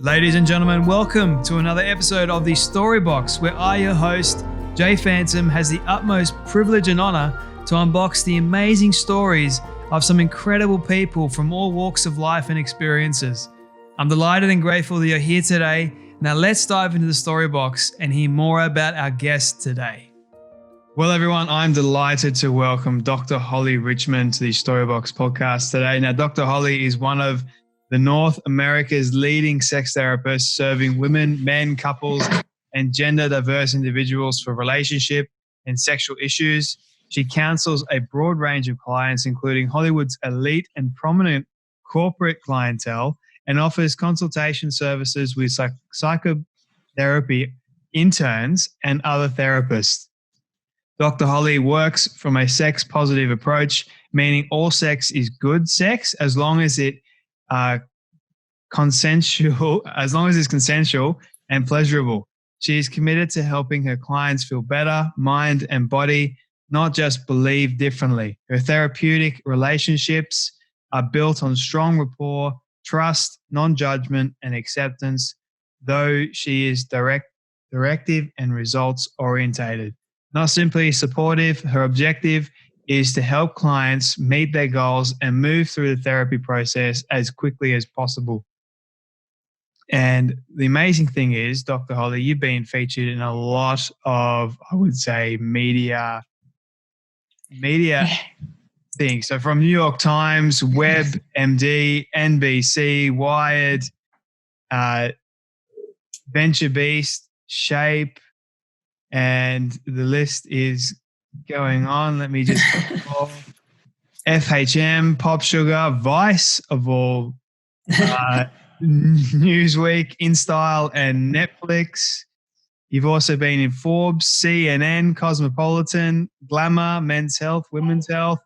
Ladies and gentlemen, welcome to another episode of the Storybox, where I, your host, Jay Phantom, has the utmost privilege and honor to unbox the amazing stories of some incredible people from all walks of life and experiences. I'm delighted and grateful that you're here today. Now let's dive into the Storybox and hear more about our guest today. Well, everyone, I'm delighted to welcome Dr. Holly Richmond to the Storybox podcast today. Now, Dr. Holly is one of the North America's leading sex therapists, serving women, men, couples, and gender diverse individuals for relationship and sexual issues. She counsels a broad range of clients, including Hollywood's elite and prominent corporate clientele, and offers consultation services with psychotherapy interns and other therapists. Dr. Holly works from a sex-positive approach, meaning all sex is good sex as long as it's consensual and pleasurable. She is committed to helping her clients feel better, mind and body, not just believe differently. Her therapeutic relationships are built on strong rapport, trust, non-judgment, and acceptance, though she is directive and results-orientated. Not simply supportive, her objective is to help clients meet their goals and move through the therapy process as quickly as possible. And the amazing thing is, Dr. Holly, you've been featured in a lot of, I would say, media things. So from New York Times, WebMD, NBC, Wired, Venture Beast, Shape, and the list is going on. Let me just FHM, Pop Sugar, Vice of all, Newsweek, InStyle, and Netflix. You've also been in Forbes, CNN, Cosmopolitan, Glamour, Men's Health, Women's Health,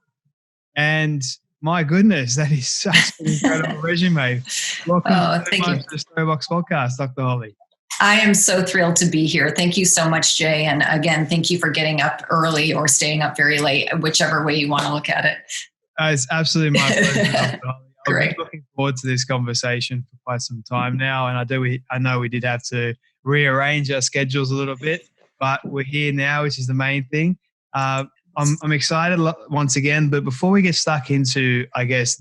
and my goodness, that is such an incredible resume. Welcome to the Storybox podcast, Dr. Holly. I am so thrilled to be here. Thank you so much, Jay. And again, thank you for getting up early or staying up very late, whichever way you want to look at it. It's absolutely my pleasure, Dr. Holly. Great. I've been looking forward to this conversation for quite some time now. And I know we did have to rearrange our schedules a little bit, but we're here now, which is the main thing. I'm excited once again, but before we get stuck into, I guess,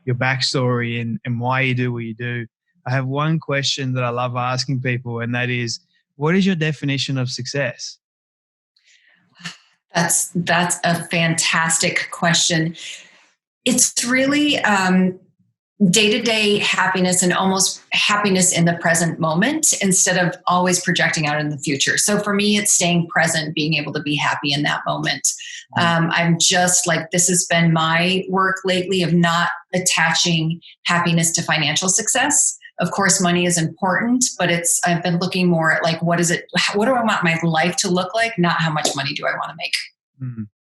your backstory and why you do what you do, I have one question that I love asking people, and that is, what is your definition of success? That's a fantastic question. It's really day-to-day happiness and almost happiness in the present moment instead of always projecting out in the future. So for me, it's staying present, being able to be happy in that moment. I'm just like, this has been my work lately of not attaching happiness to financial success. Of course, money is important, but I've been looking more at like, what do I want my life to look like? Not how much money do I want to make?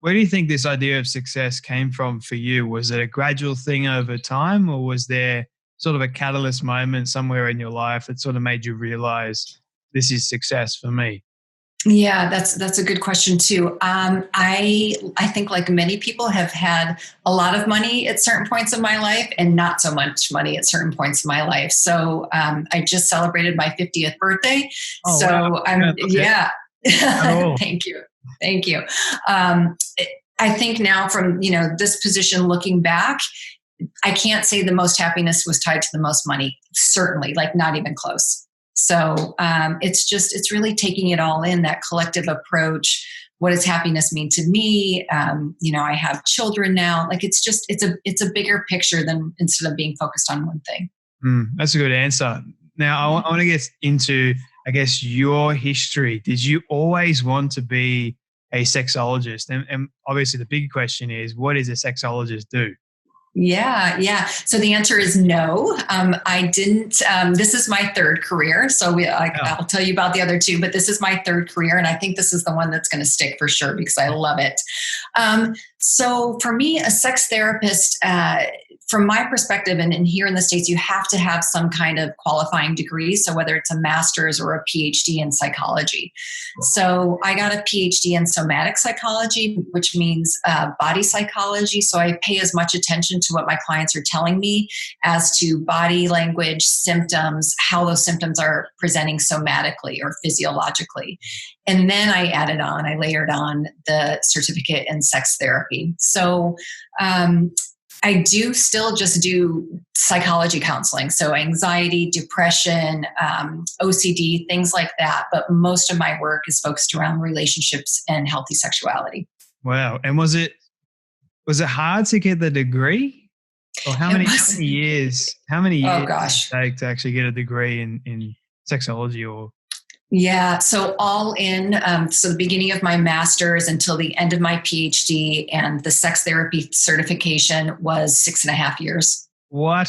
Where do you think this idea of success came from for you? Was it a gradual thing over time, or was there sort of a catalyst moment somewhere in your life that sort of made you realize this is success for me? Yeah, that's a good question too. I think like many people have had a lot of money at certain points of my life and not so much money at certain points of my life. So I just celebrated my 50th birthday. Oh, so wow. Yeah. Oh. Thank you. I think now from, this position looking back, I can't say the most happiness was tied to the most money. Certainly, like not even close. So it's really taking it all in, that collective approach. What does happiness mean to me? I have children now. Like it's a bigger picture than instead of being focused on one thing. That's a good answer. Now I want to get into, I guess, your history. Did you always want to be a sexologist? And obviously the big question is, what does a sexologist do? Yeah. So the answer is no. I didn't. This is my third career. So I'll tell you about the other two, but this is my third career. And I think this is the one that's going to stick for sure because I love it. So for me, a sex therapist, from my perspective, and here in the States, you have to have some kind of qualifying degree. So whether it's a master's or a PhD in psychology. So I got a PhD in somatic psychology, which means body psychology. So I pay as much attention to what my clients are telling me as to body language, symptoms, how those symptoms are presenting somatically or physiologically. And then I layered on the certificate in sex therapy. So I do still just do psychology counseling. So anxiety, depression, OCD, things like that. But most of my work is focused around relationships and healthy sexuality. Wow. And was it hard to get the degree? Or how many years oh, did it gosh. take to actually get a degree in sexology or? Yeah, so all in, so the beginning of my master's until the end of my PhD and the sex therapy certification was 6.5 years. What?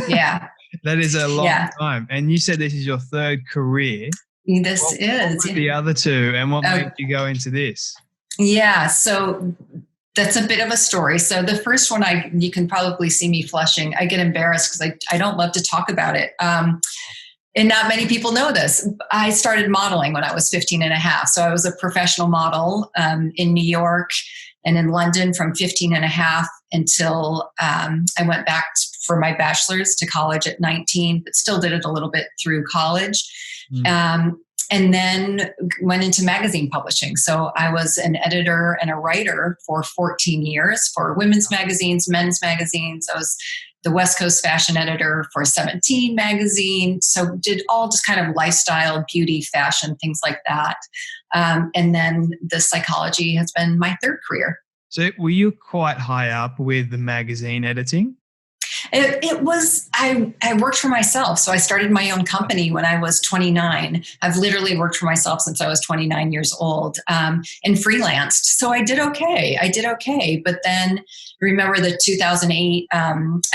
Yeah. That is a long time. And you said this is your third career. What were the other two, and what made you go into this? Yeah, so that's a bit of a story. So the first one, you can probably see me flushing. I get embarrassed because I don't love to talk about it. And not many people know this. I started modeling when I was 15 and a half. So I was a professional model in New York and in London from 15 and a half until I went back for my bachelor's to college at 19, but still did it a little bit through college. And then went into magazine publishing. So I was an editor and a writer for 14 years for women's magazines, men's magazines. I was the West Coast fashion editor for 17 magazine. So did all just kind of lifestyle, beauty, fashion, things like that. And then the psychology has been my third career. So were you quite high up with the magazine editing? It was, I worked for myself. So I started my own company when I was 29. I've literally worked for myself since I was 29 years old and freelanced. So I did okay. But then remember the 2008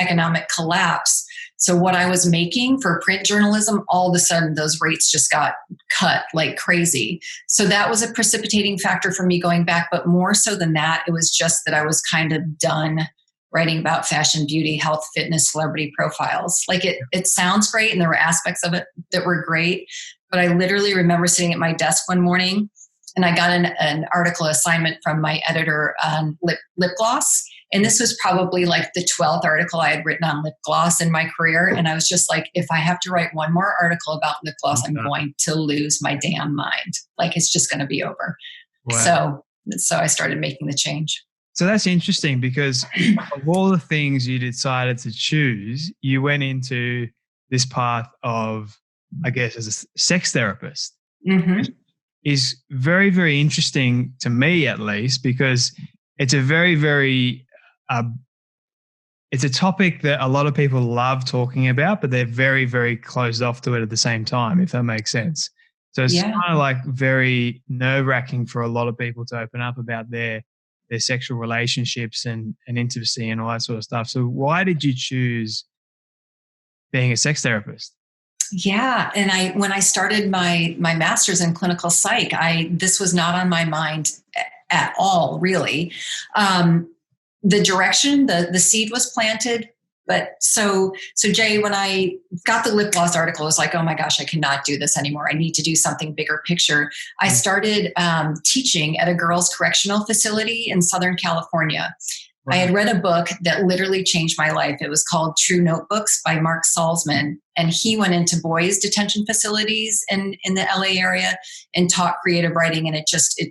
economic collapse. So what I was making for print journalism, all of a sudden those rates just got cut like crazy. So that was a precipitating factor for me going back. But more so than that, it was just that I was kind of done writing about fashion, beauty, health, fitness, celebrity profiles. Like it sounds great and there were aspects of it that were great. But I literally remember sitting at my desk one morning and I got an article assignment from my editor on lip gloss. And this was probably like the 12th article I had written on lip gloss in my career. And I was just like, if I have to write one more article about lip gloss, I'm going to lose my damn mind. Like it's just going to be over. Wow. So I started making the change. So that's interesting because of all the things you decided to choose, you went into this path of, I guess, as a sex therapist. Mm-hmm. Is very, very interesting to me, at least, because it's a very, very, it's a topic that a lot of people love talking about, but they're very, very closed off to it at the same time, if that makes sense. So it's kind of like very nerve-wracking for a lot of people to open up about their sexual relationships and intimacy and all that sort of stuff. So why did you choose being a sex therapist? Yeah. And when I started my master's in clinical psych, this was not on my mind at all, really. The direction, the seed was planted. But so Jay, when I got the lip gloss article, I was like, oh my gosh, I cannot do this anymore. I need to do something bigger picture. I started teaching at a girls' correctional facility in Southern California. Right. I had read a book that literally changed my life. It was called True Notebooks by Mark Salzman. And he went into boys' detention facilities in the LA area and taught creative writing. And it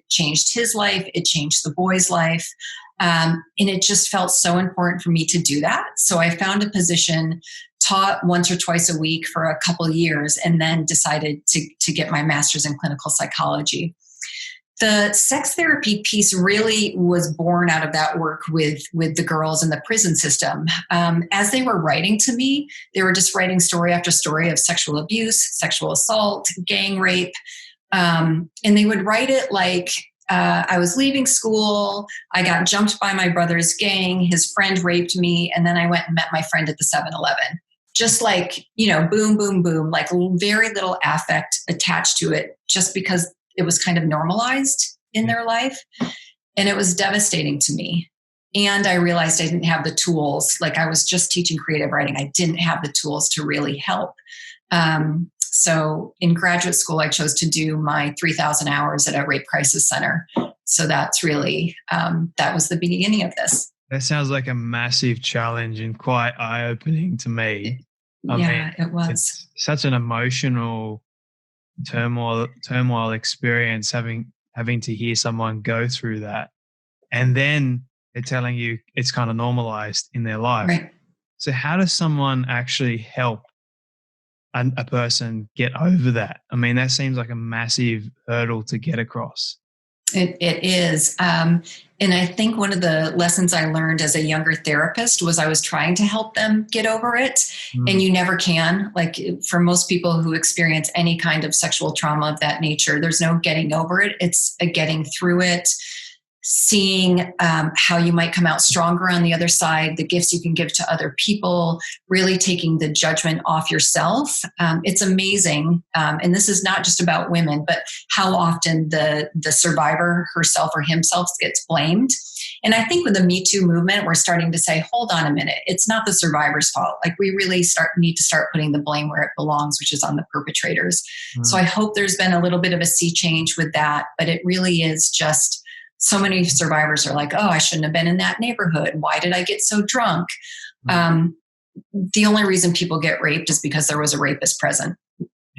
changed his life. It changed the boys' life. And it just felt so important for me to do that. So I found a position, taught once or twice a week for a couple of years, and then decided to get my master's in clinical psychology. The sex therapy piece really was born out of that work with the girls in the prison system. As they were writing to me, they were just writing story after story of sexual abuse, sexual assault, gang rape. And they would write it like, I was leaving school, I got jumped by my brother's gang, his friend raped me, and then I went and met my friend at the 7-Eleven. Just like, boom, boom, boom, like very little affect attached to it just because it was kind of normalized in their life. And it was devastating to me. And I realized I didn't have the tools. Like, I was just teaching creative writing. I didn't have the tools to really help. So in graduate school, I chose to do my 3,000 hours at a rape crisis center. So that's really, that was the beginning of this. That sounds like a massive challenge and quite eye-opening to me. It was. It's such an emotional turmoil experience having to hear someone go through that. And then they're telling you it's kind of normalized in their life. Right. So how does someone actually help a person get over that? I mean, that seems like a massive hurdle to get across. It is. And I think one of the lessons I learned as a younger therapist was I was trying to help them get over it. And you never can. Like, for most people who experience any kind of sexual trauma of that nature, there's no getting over it. It's a getting through it, seeing how you might come out stronger on the other side, the gifts you can give to other people, really taking the judgment off yourself. It's amazing. And this is not just about women, but how often the survivor herself or himself gets blamed. And I think with the Me Too movement, we're starting to say, hold on a minute, it's not the survivor's fault. Like, we really need to start putting the blame where it belongs, which is on the perpetrators. So I hope there's been a little bit of a sea change with that, but it really is just, so many survivors are like, oh, I shouldn't have been in that neighborhood. Why did I get so drunk? The only reason people get raped is because there was a rapist present,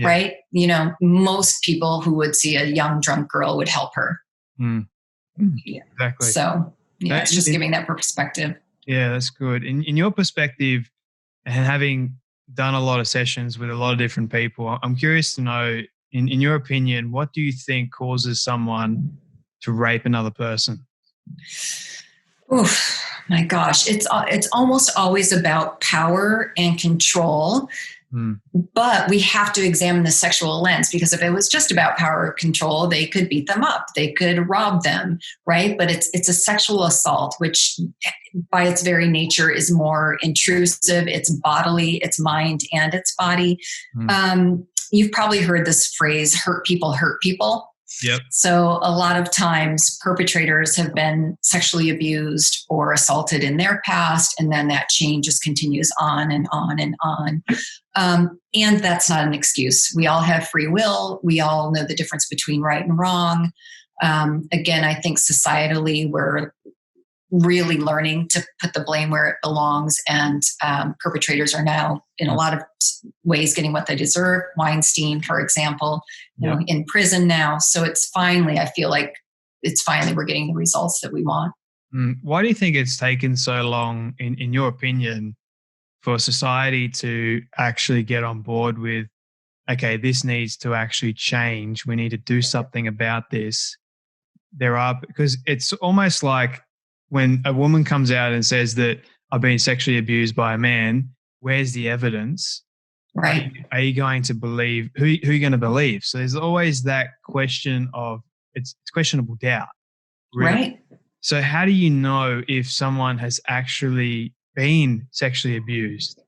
right? You know, most people who would see a young drunk girl would help her. Yeah. Exactly. So it's just giving that perspective. Yeah, that's good. In your perspective, and having done a lot of sessions with a lot of different people, I'm curious to know, in your opinion, what do you think causes someone to rape another person? Oof, my gosh. It's almost always about power and control. But we have to examine the sexual lens, because if it was just about power or control, they could beat them up, they could rob them, right? But it's a sexual assault, which by its very nature is more intrusive. It's bodily, it's mind, and it's body. You've probably heard this phrase, hurt people hurt people. Yep. So a lot of times perpetrators have been sexually abused or assaulted in their past, and then that chain just continues on and on and on. And that's not an excuse. We all have free will. We all know the difference between right and wrong. Again, I think societally we're really learning to put the blame where it belongs, and perpetrators are now in a lot of ways getting what they deserve. Weinstein, for example, you know, in prison now. So it's finally, I feel like we're getting the results that we want. Why do you think it's taken so long, in your opinion, for society to actually get on board with, okay, this needs to actually change, we need to do something about this? Because it's almost like when a woman comes out and says that I've been sexually abused by a man, where's the evidence? Right. Are you going to believe, who are you going to believe? So there's always that question of, it's questionable doubt. Really. Right. So how do you know if someone has actually been sexually abused?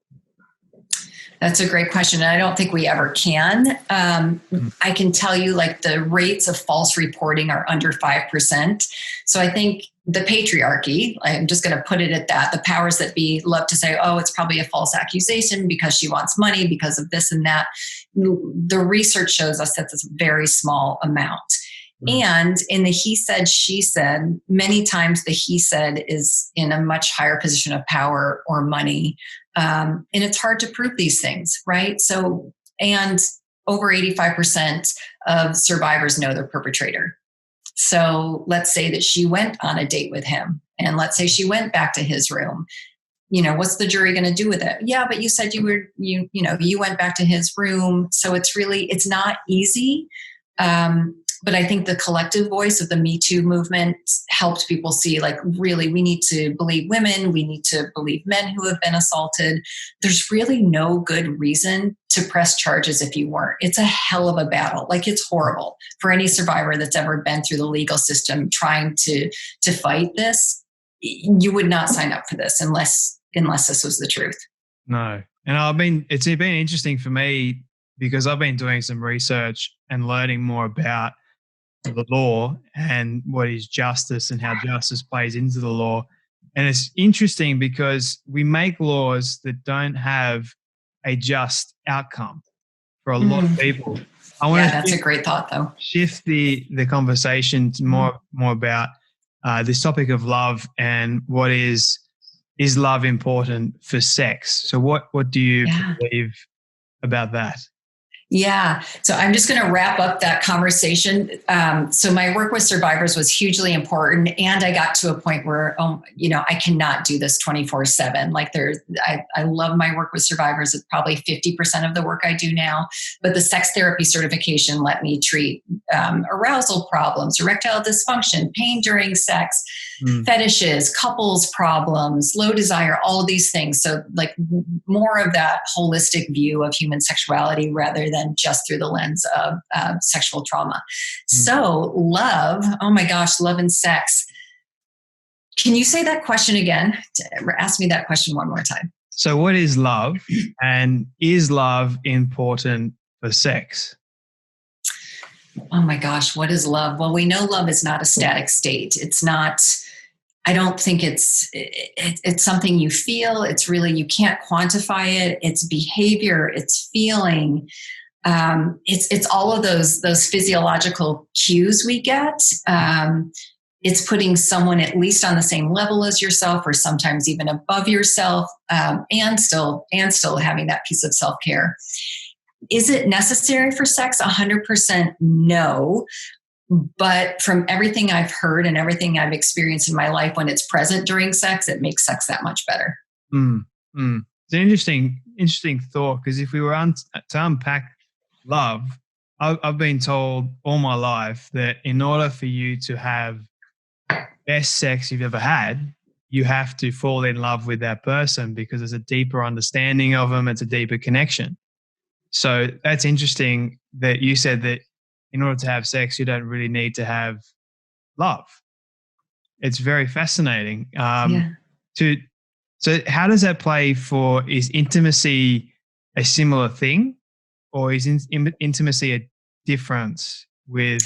That's a great question. And I don't think we ever can. I can tell you, like, the rates of false reporting are under 5%. So I think the patriarchy, I'm just going to put it at that, the powers that be love to say, oh, it's probably a false accusation because she wants money because of this and that. The research shows us that it's a very small amount. And in the he said, she said, many times the he said is in a much higher position of power or money. And it's hard to prove these things, right? So, and over 85% of survivors know their perpetrator. So let's say that she went on a date with him, and let's say she went back to his room. You know, what's the jury going to do with it? Yeah, but you said you went back to his room. So it's not easy. But I think the collective voice of the Me Too movement helped people see, like, really, we need to believe women. We need to believe men who have been assaulted. There's really no good reason to press charges if you weren't. It's a hell of a battle. Like, it's horrible for any survivor that's ever been through the legal system trying to fight this. You would not sign up for this unless this was the truth. No. And it's been interesting for me because I've been doing some research and learning more about the law and what is justice and how justice plays into the law. And it's interesting because we make laws that don't have a just outcome for a lot of people. I want Yeah, to that's a great thought, though. shift the conversation to more about this topic of love and what is love important for sex? So what do you believe about that? Yeah. So I'm just going to wrap up that conversation. So my work with survivors was hugely important. And I got to a point where, I cannot do this 24/7. Like I love my work with survivors. It's probably 50% of the work I do now. But the sex therapy certification let me treat arousal problems, erectile dysfunction, pain during sex, fetishes, couples problems, low desire, all of these things. So like more of that holistic view of human sexuality rather than just through the lens of sexual trauma. So love, oh my gosh, love and sex. Can you say that question again? Ask me that question one more time. So what is love, and is love important for sex? Oh my gosh, what is love? Well, we know love is not a static state. It's not, I don't think it's something you feel. It's really, you can't quantify it. It's behavior, it's feeling. It's all of those physiological cues we get. It's putting someone at least on the same level as yourself, or sometimes even above yourself, and still having that piece of self-care. Is it necessary for sex? 100% no. But from everything I've heard and everything I've experienced in my life, when it's present during sex, it makes sex that much better. It's an interesting thought, because if we were to unpack love, I've been told all my life that in order for you to have best sex you've ever had, you have to fall in love with that person, because there's a deeper understanding of them. It's a deeper connection. So that's interesting that you said that in order to have sex, you don't really need to have love. It's very fascinating. So how does that play is intimacy a similar thing, or is intimacy a difference with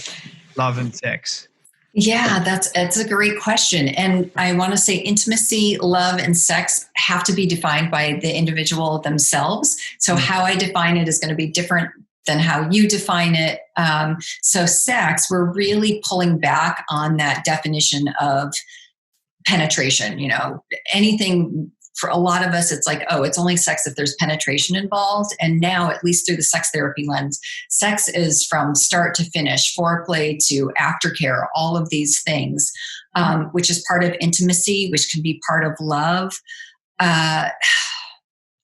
love and sex? Yeah, that's a great question. And I want to say intimacy, love, and sex have to be defined by the individual themselves. So how I define it is going to be different than how you define it. So sex, we're really pulling back on that definition of penetration. Anything. For a lot of us, it's like, oh, it's only sex if there's penetration involved. And now, at least through the sex therapy lens, sex is from start to finish, foreplay to aftercare, all of these things, which is part of intimacy, which can be part of love.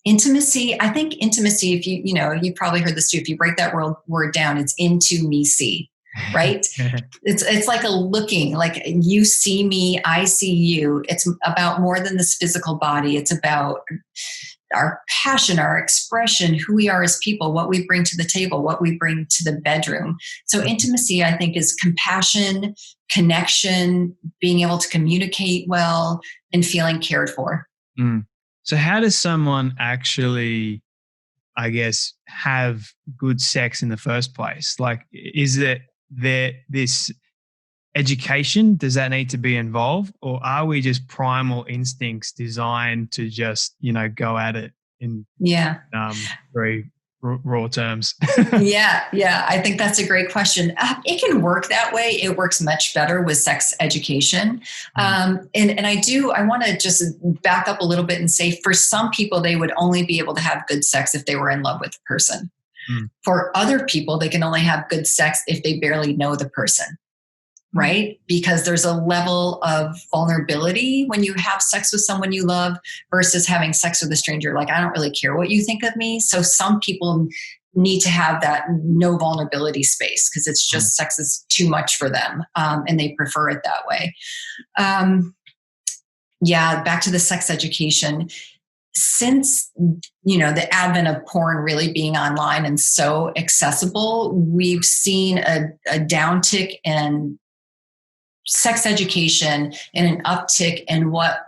Intimacy, I think intimacy, if you've probably heard this too, if you break that word down, it's into me see. Right? It's like a looking, like you see me, I see you. It's about more than this physical body. It's about our passion, our expression, who we are as people, what we bring to the table, what we bring to the bedroom. So intimacy, I think, is compassion, connection, being able to communicate well, and feeling cared for. So how does someone actually, I guess, have good sex in the first place? Like, is it this education, does that need to be involved, or are we just primal instincts designed to just go at it in very raw terms? Yeah, I think that's a great question. It can work that way. It works much better with sex education. And I want to just back up a little bit and say, for some people, they would only be able to have good sex if they were in love with the person. For other people, they can only have good sex if they barely know the person, right? Because there's a level of vulnerability when you have sex with someone you love versus having sex with a stranger. Like, I don't really care what you think of me. So some people need to have that no vulnerability space because it's just sex is too much for them, and they prefer it that way. Back to the sex education. Since, the advent of porn really being online and so accessible, we've seen a downtick in sex education and an uptick in what,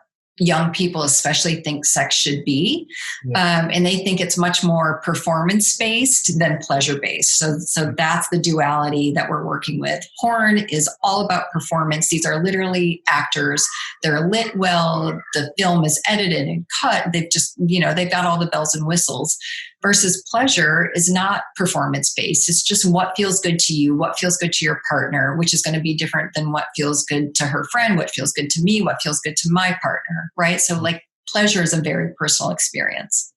young people especially think sex should be. Yeah. And they think it's much more performance-based than pleasure-based. So that's the duality that we're working with. Porn is all about performance. These are literally actors. They're lit well. The film is edited and cut. They've just, they've got all the bells and whistles. Versus pleasure is not performance-based. It's just what feels good to you, what feels good to your partner, which is going to be different than what feels good to her friend, what feels good to me, what feels good to my partner, right? So like pleasure is a very personal experience.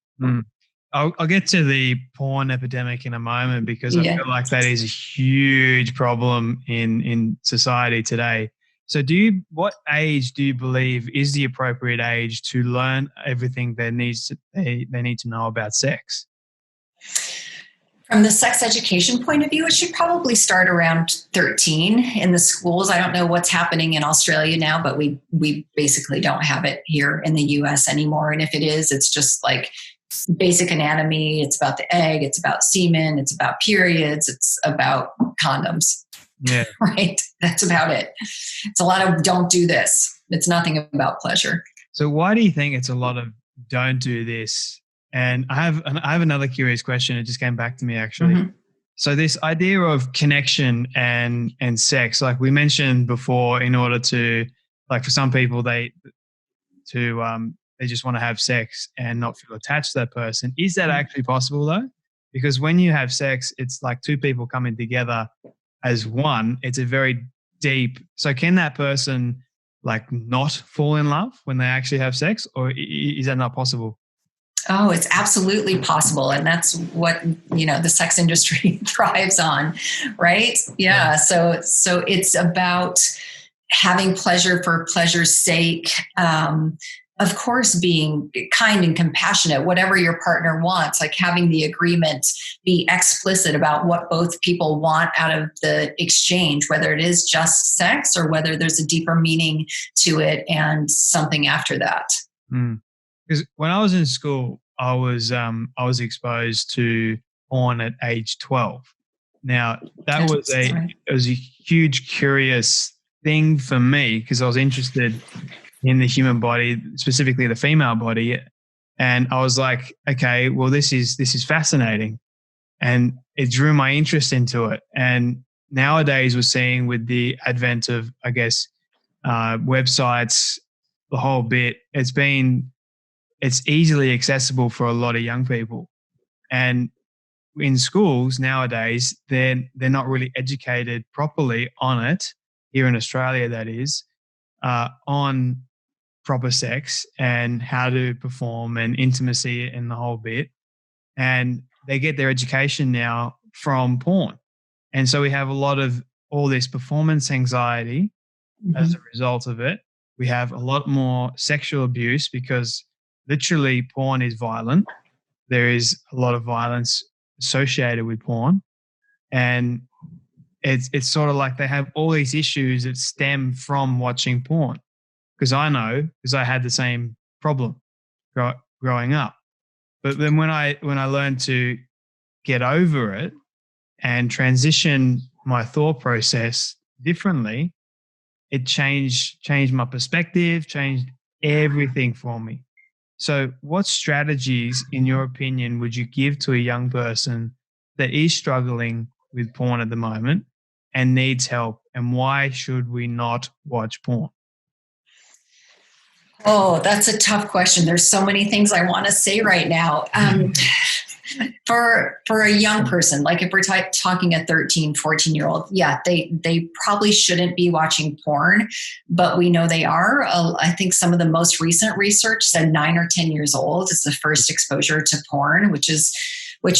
I'll get to the porn epidemic in a moment because I feel like that is a huge problem in society today. So what age do you believe is the appropriate age to learn everything they need to know about sex? From the sex education point of view, it should probably start around 13 in the schools. I don't know what's happening in Australia now, but we basically don't have it here in the US anymore. And if it is, it's just like basic anatomy. It's about the egg. It's about semen. It's about periods. It's about condoms. Yeah. Right? That's about it. It's a lot of don't do this. It's nothing about pleasure. So why do you think it's a lot of don't do this? And I have another curious question. It just came back to me actually. Mm-hmm. So this idea of connection and sex, like we mentioned before, in order to, like for some people, they just want to have sex and not feel attached to that person. Is that actually possible though? Because when you have sex, it's like two people coming together as one. It's a very deep. So can that person like not fall in love when they actually have sex, or is that not possible? Oh, it's absolutely possible. And that's what, the sex industry thrives on, right? Yeah. So it's about having pleasure for pleasure's sake. Of course, being kind and compassionate, whatever your partner wants, like having the agreement be explicit about what both people want out of the exchange, whether it is just sex or whether there's a deeper meaning to it and something after that. Because when I was in school, I was exposed to porn at age 12. Now that was a huge curious thing for me because I was interested in the human body, specifically the female body, and I was like, okay, well this is fascinating, and it drew my interest into it. And nowadays we're seeing with the advent of, I guess, websites, the whole bit, it's easily accessible for a lot of young people. And in schools nowadays, they're not really educated properly on it, here in Australia that is, on proper sex and how to perform and intimacy and the whole bit. And they get their education now from porn. And so we have a lot of all this performance anxiety as a result of it. We have a lot more sexual abuse because literally porn is violent. There is a lot of violence associated with porn. And it's sort of like they have all these issues that stem from watching porn. Because I had the same problem growing up. But then when I learned to get over it and transition my thought process differently, it changed my perspective, changed everything for me. So what strategies, in your opinion, would you give to a young person that is struggling with porn at the moment and needs help? And why should we not watch porn? Oh, that's a tough question. There's so many things I want to say right now. For a young person, like if we're talking a 13, 14-year-old, yeah, they probably shouldn't be watching porn, but we know they are. I think some of the most recent research said 9 or 10 years old is the first exposure to porn, which is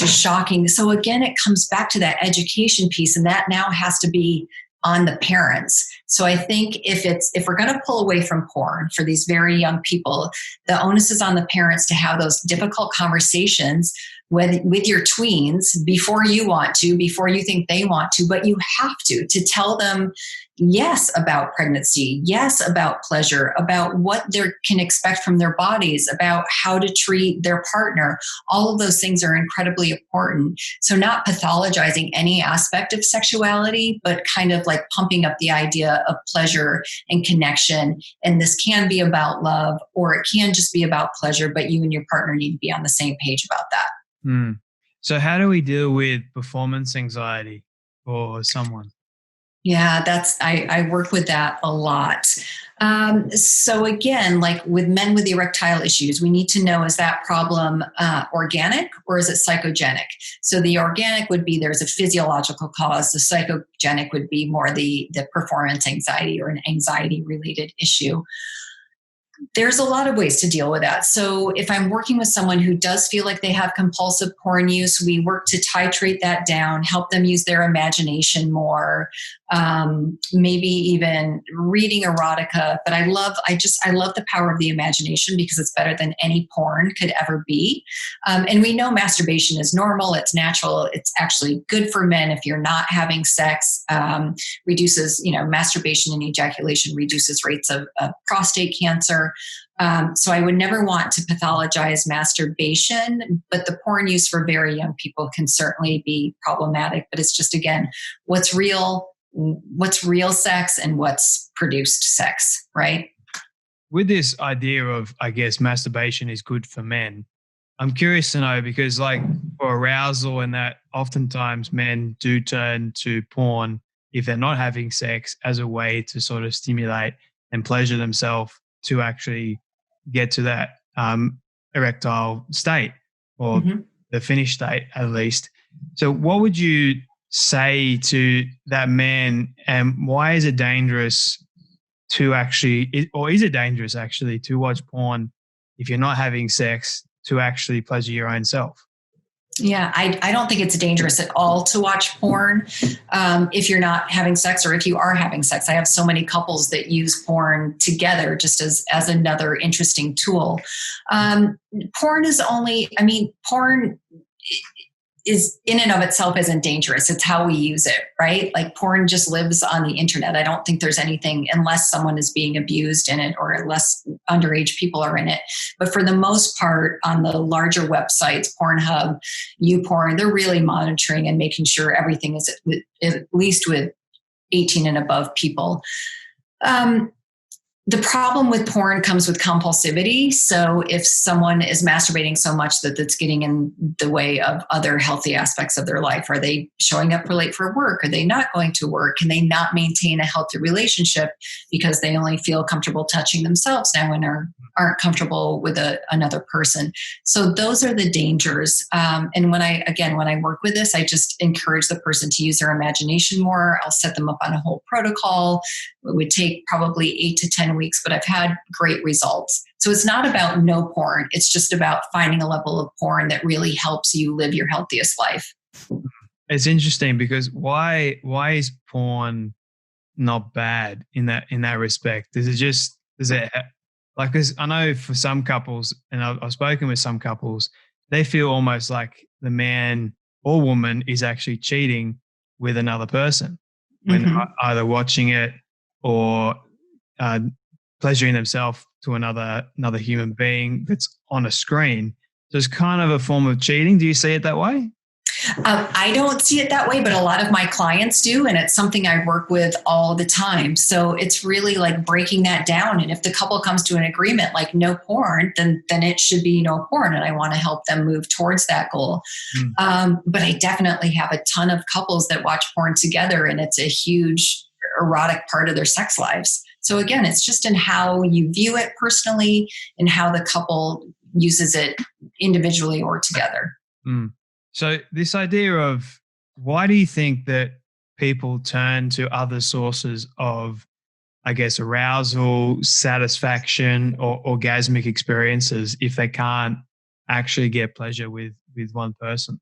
shocking. So again, it comes back to that education piece, and that now has to be on the parents. So I think if we're going to pull away from porn for these very young people, the onus is on the parents to have those difficult conversations with your tweens before you think they want to, but you have to tell them yes about pregnancy, yes about pleasure, about what they can expect from their bodies, about how to treat their partner. All of those things are incredibly important. So not pathologizing any aspect of sexuality, but kind of like pumping up the idea of pleasure and connection. And this can be about love, or it can just be about pleasure, but you and your partner need to be on the same page about that. So how do we deal with performance anxiety for someone? Yeah, I work with that a lot. So again, like with men with erectile issues, we need to know, is that problem organic or is it psychogenic? So the organic would be there's a physiological cause. The psychogenic would be more the performance anxiety or an anxiety related issue. There's a lot of ways to deal with that. So if I'm working with someone who does feel like they have compulsive porn use, we work to titrate that down, help them use their imagination more, maybe even reading erotica. But I love the power of the imagination because it's better than any porn could ever be. And we know masturbation is normal. It's natural. It's actually good for men if you're not having sex. Reduces, masturbation and ejaculation reduces rates of prostate cancer. So I would never want to pathologize masturbation, but the porn use for very young people can certainly be problematic. But it's just, again, what's real sex and what's produced sex, right? With this idea of, I guess, masturbation is good for men, I'm curious to know, because like for arousal and that, oftentimes men do turn to porn if they're not having sex as a way to sort of stimulate and pleasure themselves to actually get to that erectile state, or the finished state at least. So what would you say to that man, and why is it dangerous to actually, or is it dangerous actually to watch porn if you're not having sex to actually pleasure your own self? Yeah, I don't think it's dangerous at all to watch porn if you're not having sex, or if you are having sex. I have so many couples that use porn together just as another interesting tool. Porn is in and of itself isn't dangerous. It's how we use it, right? Like porn just lives on the internet. I don't think there's anything, unless someone is being abused in it or unless underage people are in it. But for the most part, on the larger websites, Pornhub, YouPorn, they're really monitoring and making sure everything is at least with 18 and above people. The problem with porn comes with compulsivity. So if someone is masturbating so much that it's getting in the way of other healthy aspects of their life, are they showing up late for work? Are they not going to work? Can they not maintain a healthy relationship because they only feel comfortable touching themselves now and aren't comfortable with another person? So those are the dangers. And when I work with this, I just encourage the person to use their imagination more. I'll set them up on a whole protocol. It would take probably 8 to 10 weeks, but I've had great results. So it's not about no porn. It's just about finding a level of porn that really helps you live your healthiest life. It's interesting because why is porn not bad in that respect? Because I know for some couples, and I've spoken with some couples, they feel almost like the man or woman is actually cheating with another person when either watching it or pleasuring themselves to another human being that's on a screen. So it's kind of a form of cheating. Do you see it that way? I don't see it that way, but a lot of my clients do, and it's something I work with all the time. So it's really like breaking that down. And if the couple comes to an agreement like no porn, then it should be no porn, and I want to help them move towards that goal. But I definitely have a ton of couples that watch porn together, and it's a huge erotic part of their sex lives. So again, it's just in how you view it personally and how the couple uses it individually or together. So this idea of, why do you think that people turn to other sources of, I guess, arousal, satisfaction, or orgasmic experiences if they can't actually get pleasure with one person?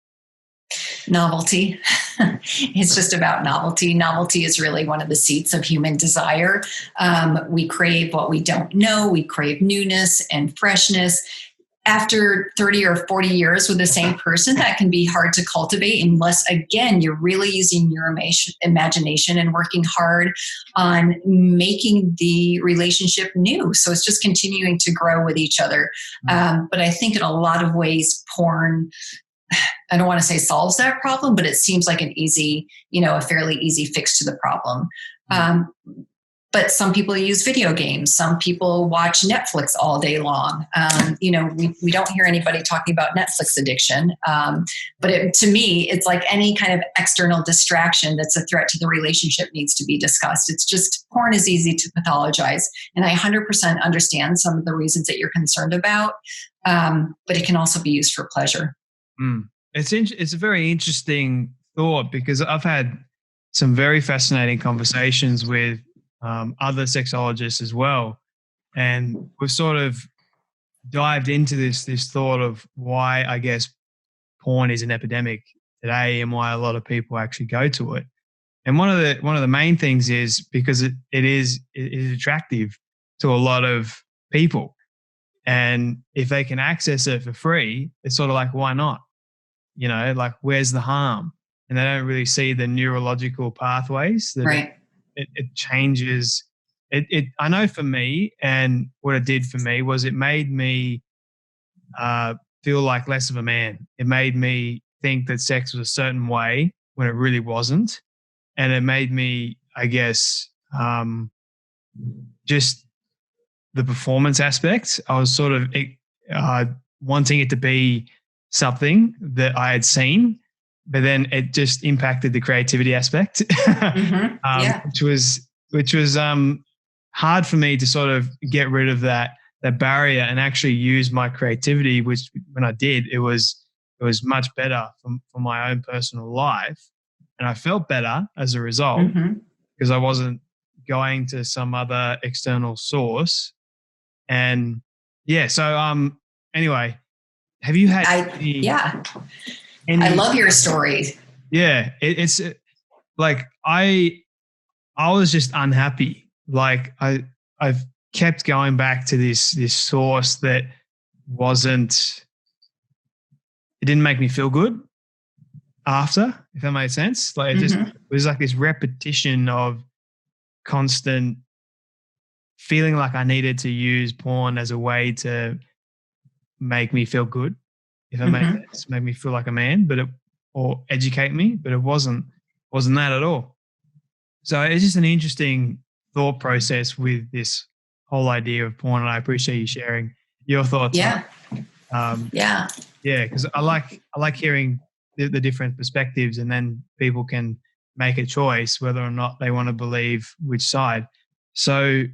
Novelty. It's just about novelty. Novelty is really one of the seats of human desire. We crave what we don't know. We crave newness and freshness. After 30 or 40 years with the same person, that can be hard to cultivate unless, again, you're really using your imagination and working hard on making the relationship new. So it's just continuing to grow with each other. But I think in a lot of ways, porn, I don't want to say solves that problem, but it seems like a fairly easy fix to the problem. But some people use video games. Some people watch Netflix all day long. We don't hear anybody talking about Netflix addiction. But to me, it's like any kind of external distraction that's a threat to the relationship needs to be discussed. It's just porn is easy to pathologize. And I 100% understand some of the reasons that you're concerned about. But it can also be used for pleasure. It's a very interesting thought, because I've had some very fascinating conversations with other sexologists as well. And we've sort of dived into this thought of why, I guess, porn is an epidemic today and why a lot of people actually go to it. And one of the main things is because it is attractive to a lot of people. And if they can access it for free, it's sort of like, why not? Like, where's the harm? And they don't really see the neurological pathways that right. It changes. I know for me, and what it did for me was it made me feel like less of a man. It made me think that sex was a certain way when it really wasn't. And it made me, I guess, just the performance aspect. I was sort of wanting it to be something that I had seen, but then it just impacted the creativity aspect, which was hard for me to sort of get rid of that barrier and actually use my creativity. Which, when I did, it was much better for my own personal life, and I felt better as a result because I wasn't going to some other external source. And yeah, so anyway, have you had? I love your story. Yeah, it's like I was just unhappy. Like I've kept going back to this source that it didn't make me feel good after, if that made sense. Like it was like this repetition of constant feeling like I needed to use porn as a way to make me feel good, if that made sense, make me feel like a man, or educate me, but it wasn't that at all. So it's just an interesting thought process with this whole idea of porn, and I appreciate you sharing your thoughts. Yeah. Yeah, because I like hearing the different perspectives, and then people can make a choice whether or not they want to believe which side. So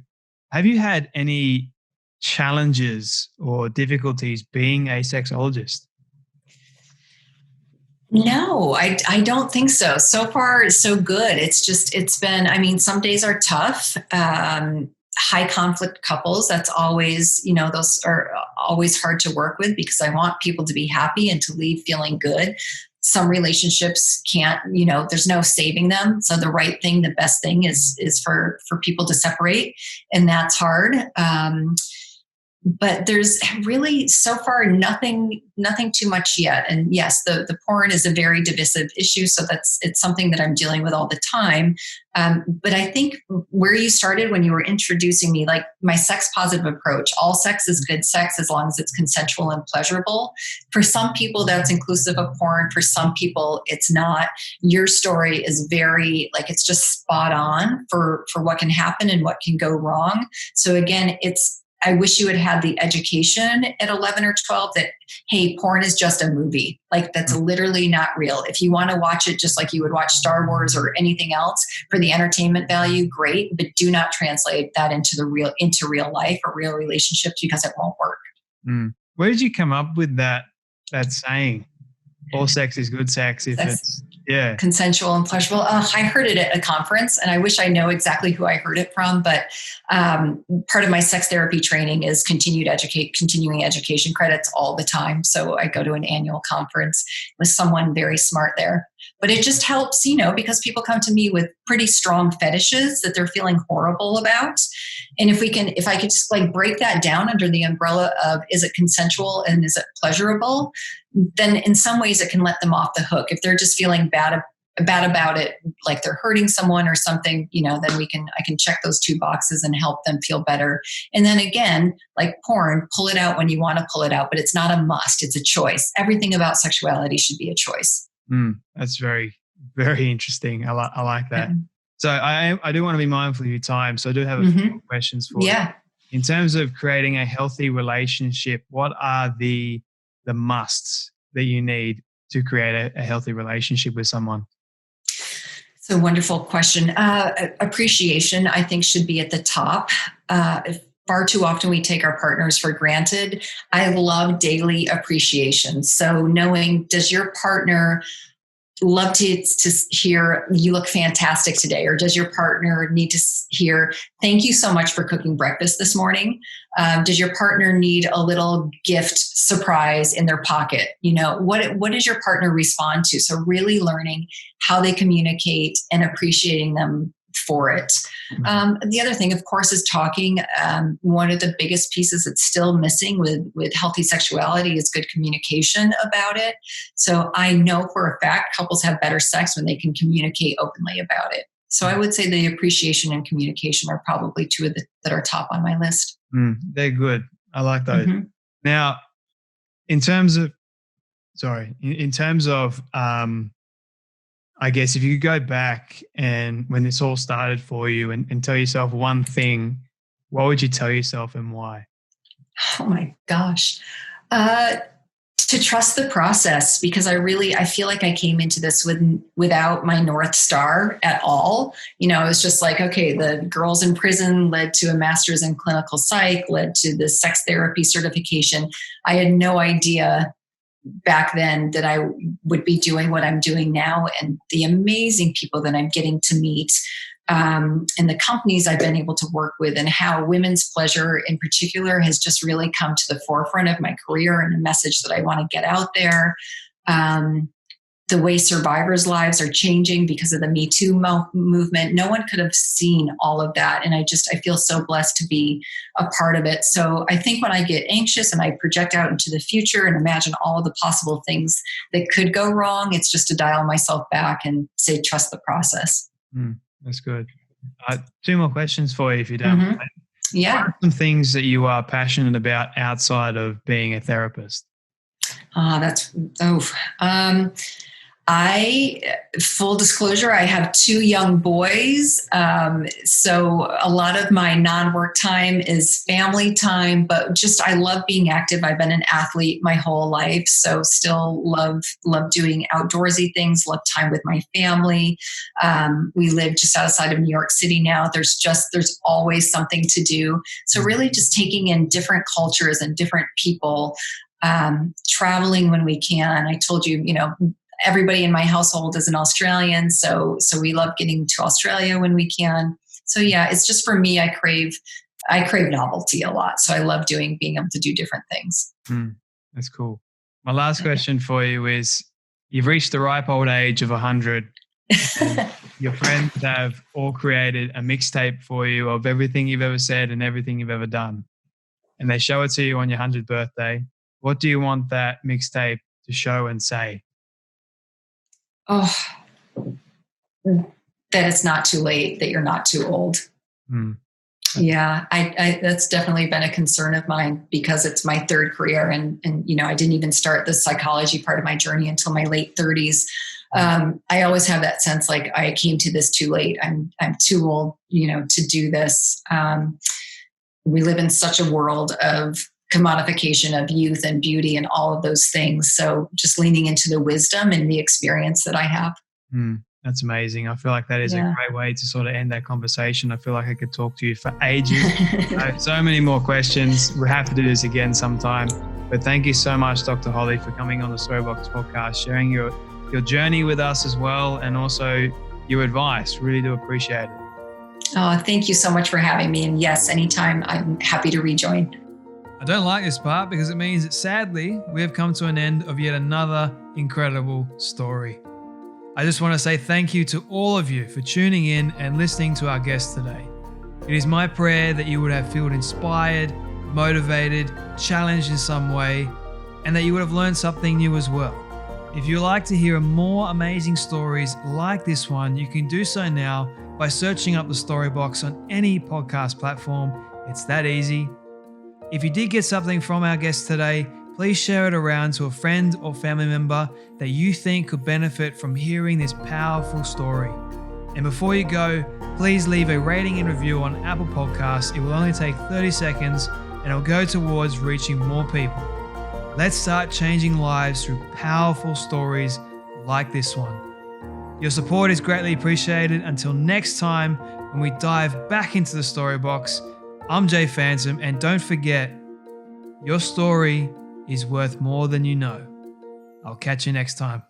have you had any challenges or difficulties being a sexologist? No, I don't think so. So far, so good. It's been, some days are tough. High conflict couples, that's always, those are always hard to work with because I want people to be happy and to leave feeling good. Some relationships can't, there's no saving them. So the right thing, the best thing is for people to separate. And that's hard. But there's really so far nothing too much yet. And yes, the porn is a very divisive issue. So it's something that I'm dealing with all the time. But I think where you started when you were introducing me, like my sex positive approach, all sex is good sex as long as it's consensual and pleasurable. For some people, that's inclusive of porn. For some people, it's not. Your story is very, it's just spot on for what can happen and what can go wrong. So again, I wish you had had the education at 11 or 12 that, hey, porn is just a movie. That's literally not real. If you want to watch it just like you would watch Star Wars or anything else for the entertainment value, great, but do not translate that into real life or real relationships because it won't work. Where did you come up with that saying? All sex is good sex if it's consensual and pleasurable. I heard it at a conference, and I wish I know exactly who I heard it from. But part of my sex therapy training is continuing education credits all the time. So I go to an annual conference with someone very smart there. But it just helps, because people come to me with pretty strong fetishes that they're feeling horrible about. And if I could just break that down under the umbrella of, is it consensual and is it pleasurable? Then in some ways it can let them off the hook. If they're just feeling bad about it, like they're hurting someone or something, then I can check those two boxes and help them feel better. And then again, like porn, pull it out when you want to pull it out, but it's not a must. It's a choice. Everything about sexuality should be a choice. That's very, very interesting. I like that. So I do want to be mindful of your time. So I do have a few questions for you. Yeah. In terms of creating a healthy relationship, what are the musts that you need to create a healthy relationship with someone? So wonderful question. Appreciation, I think, should be at the top. Far too often we take our partners for granted. I love daily appreciation. So knowing, does your partner love to hear you look fantastic today? Or does your partner need to hear, thank you so much for cooking breakfast this morning? Does your partner need a little gift surprise in their pocket? What does your partner respond to? So really learning how they communicate and appreciating them for it. The other thing, of course, is talking. One of the biggest pieces that's still missing with healthy sexuality is good communication about it. So I know for a fact couples have better sex when they can communicate openly about it. So I would say the appreciation and communication are probably two of that are top on my list. They're good. I like those. Now, in terms of, I guess if you could go back and when this all started for you and tell yourself one thing, what would you tell yourself and why? Oh my gosh. To trust the process, because I feel like I came into this without my North Star at all. It was just like, okay, the girls in prison led to a master's in clinical psych, led to the sex therapy certification. I had no idea back then that I would be doing what I'm doing now, and the amazing people that I'm getting to meet, and the companies I've been able to work with, and how women's pleasure in particular has just really come to the forefront of my career and a message that I want to get out there. The way survivors' lives are changing because of the Me Too movement. No one could have seen all of that. And I feel so blessed to be a part of it. So I think when I get anxious and I project out into the future and imagine all the possible things that could go wrong, it's just to dial myself back and say, trust the process. That's good. Two more questions for you, if you don't mind. Yeah. What are some things that you are passionate about outside of being a therapist? Full disclosure, I have 2 young boys. So a lot of my non-work time is family time, but I love being active. I've been an athlete my whole life. So still love doing outdoorsy things, love time with my family. We live just outside of New York City now. There's always something to do. So really just taking in different cultures and different people, traveling when we can. I told you, everybody in my household is an Australian, so we love getting to Australia when we can. So yeah, it's just for me, I crave novelty a lot. So I love being able to do different things. That's cool. My last question for you is, you've reached the ripe old age of 100. Your friends have all created a mixtape for you of everything you've ever said and everything you've ever done. And they show it to you on your 100th birthday. What do you want that mixtape to show and say? Oh, that it's not too late, that you're not too old. Yeah, I that's definitely been a concern of mine because it's my 3rd career, and I didn't even start the psychology part of my journey until my late 30s. I always have that sense like I came to this too late. I'm too old, to do this. We live in such a world of commodification of youth and beauty and all of those things. So just leaning into the wisdom and the experience that I have. That's amazing. I feel like that is a great way to sort of end that conversation. I feel like I could talk to you for ages. I have so many more questions. We'll have to do this again sometime. But thank you so much, Dr. Holly, for coming on the Storybox podcast, sharing your journey with us as well, and also your advice. Really do appreciate it. Oh, thank you so much for having me. And yes, anytime, I'm happy to rejoin. I don't like this part because it means that sadly, we have come to an end of yet another incredible story. I just want to say thank you to all of you for tuning in and listening to our guest today. It is my prayer that you would have felt inspired, motivated, challenged in some way, and that you would have learned something new as well. If you'd like to hear more amazing stories like this one, you can do so now by searching up the Storybox on any podcast platform. It's that easy. If you did get something from our guest today, please share it around to a friend or family member that you think could benefit from hearing this powerful story. And before you go, please leave a rating and review on Apple Podcasts. It will only take 30 seconds and it'll go towards reaching more people. Let's start changing lives through powerful stories like this one. Your support is greatly appreciated. Until next time, when we dive back into the story box, I'm Jay Phantom, and don't forget, your story is worth more than you know. I'll catch you next time.